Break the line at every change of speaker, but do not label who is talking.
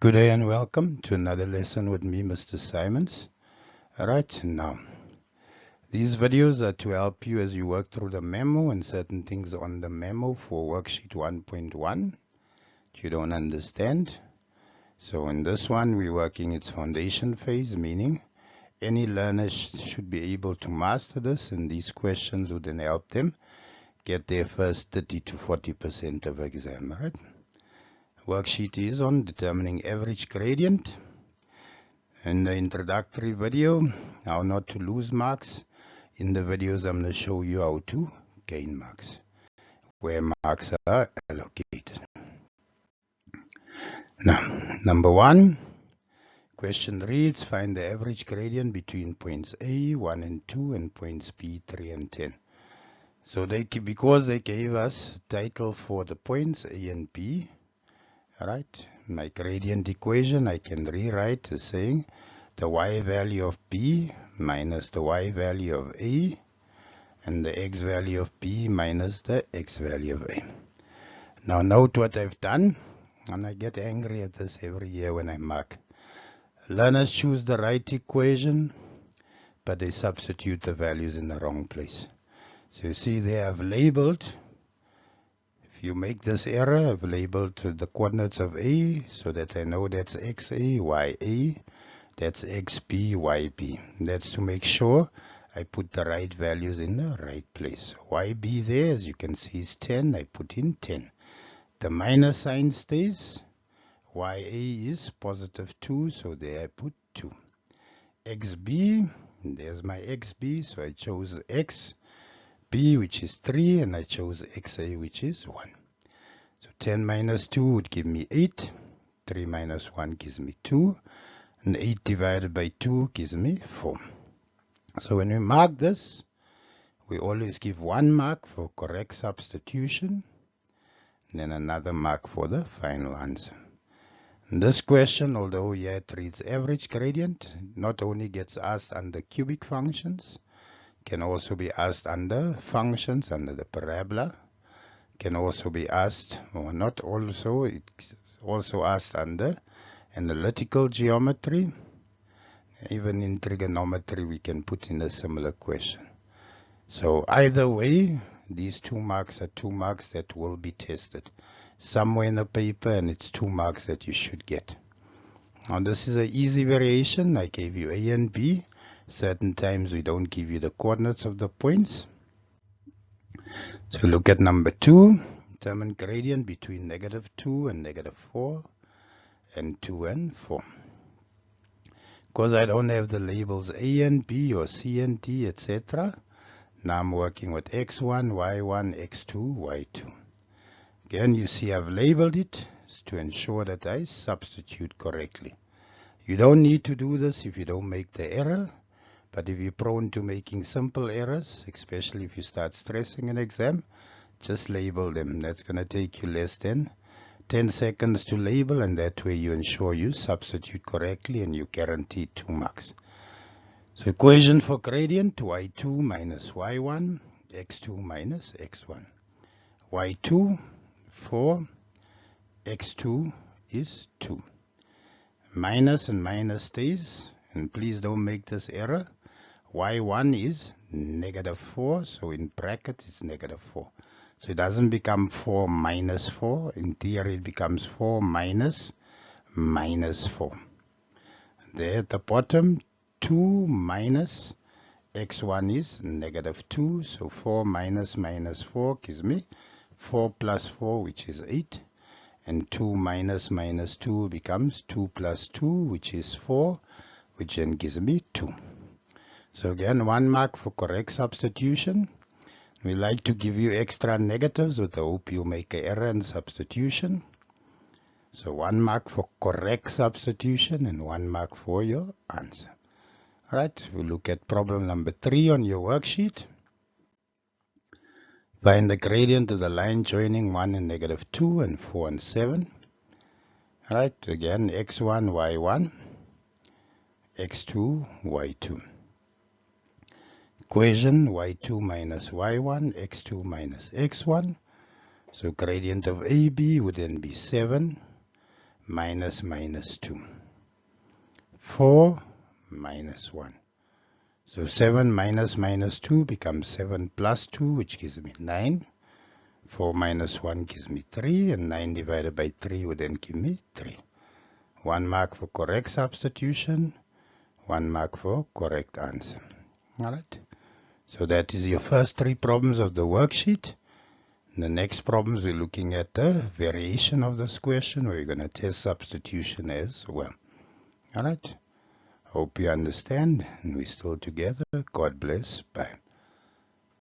Good day and welcome to another lesson with me, Mr. Simons. Alright, now, these videos are to help you as you work through the memo and certain things on the memo for worksheet 1.1 that you don't understand. So in this one, we're working its foundation phase, meaning any learner should be able to master this, and these questions would then help them get their first 30 to 40% of exam. Alright. Worksheet is on determining average gradient. In the introductory video, how not to lose marks. In the videos, I'm going to show you how to gain marks, where marks are allocated. Now, number one, question reads, find the average gradient between points A, 1 and 2, and points B, 3 and 10. So because they gave us title for the points A and B, alright, my gradient equation I can rewrite as saying the y value of B minus the y value of A, and the x value of B minus the x value of A. Now note what I've done, and I get angry at this every year when I mark. Learners choose the right equation, but they substitute the values in the wrong place. So you see they have labeled, if you make this error, I've labeled the coordinates of A so that I know that's XA, YA, that's XB, YB. That's to make sure I put the right values in the right place. YB there, as you can see, is 10. I put in 10. The minus sign stays. YA is positive 2, so there I put 2. XB, there's my XB, so I chose XB, which is 3, and I chose XA, which is 1. So 10 minus 2 would give me 8. 3 minus 1 gives me 2. And 8 divided by 2 gives me 4. So when we mark this, we always give 1 mark for correct substitution, and then another mark for the final answer. And this question, although here it reads average gradient, not only gets asked under cubic functions, can also be asked under functions, under the parabola, can also be asked, or not also, it's also asked under analytical geometry. Even in trigonometry, we can put in a similar question. So either way, these 2 marks are 2 marks that will be tested somewhere in the paper, and it's 2 marks that you should get. Now this is an easy variation. I gave you A and B. Certain times we don't give you the coordinates of the points. So look at number 2. Determine gradient between -2 and -4 and 2 and 4. Because I don't have the labels A and B or C and D, etc. Now I'm working with X1, Y1, X2, Y2. Again, you see I've labeled it to ensure that I substitute correctly. You don't need to do this if you don't make the error, but if you're prone to making simple errors, especially if you start stressing an exam, just label them. That's going to take you less than 10 seconds to label, and that way you ensure you substitute correctly and you guarantee 2 marks. So equation for gradient, y2 minus y1, x2 minus x1. y2, 4, x2 is 2. Minus and minus stays, and please don't make this error. y1 is -4, so in bracket it's -4. So it doesn't become 4 minus 4. In theory, it becomes 4 minus -4. There at the bottom, 2 minus x1 is -2. So 4 minus -4 gives me 4 plus 4, which is 8. And 2 minus -2 becomes 2 plus 2, which is 4, which then gives me 2. So again, 1 mark for correct substitution. We like to give you extra negatives with the hope you make an error in substitution. So 1 mark for correct substitution and 1 mark for your answer. Alright, we'll look at problem number 3 on your worksheet. Find the gradient of the line joining 1 and -2 and 4 and 7. Alright, again, x1, y1, x2, y2. Equation y2 minus y1, x2 minus x1. So gradient of AB would then be 7 minus minus 2. 4 minus 1. So 7 minus minus 2 becomes 7 plus 2, which gives me 9. 4 minus 1 gives me 3, and 9 divided by 3 would then give me 3. 1 mark for correct substitution, 1 mark for correct answer. Alright, so that is your first 3 problems of the worksheet. In the next problems, we're looking at the variation of this question, where you're going to test substitution as well. Alright, hope you understand, and we're still together. God bless. Bye.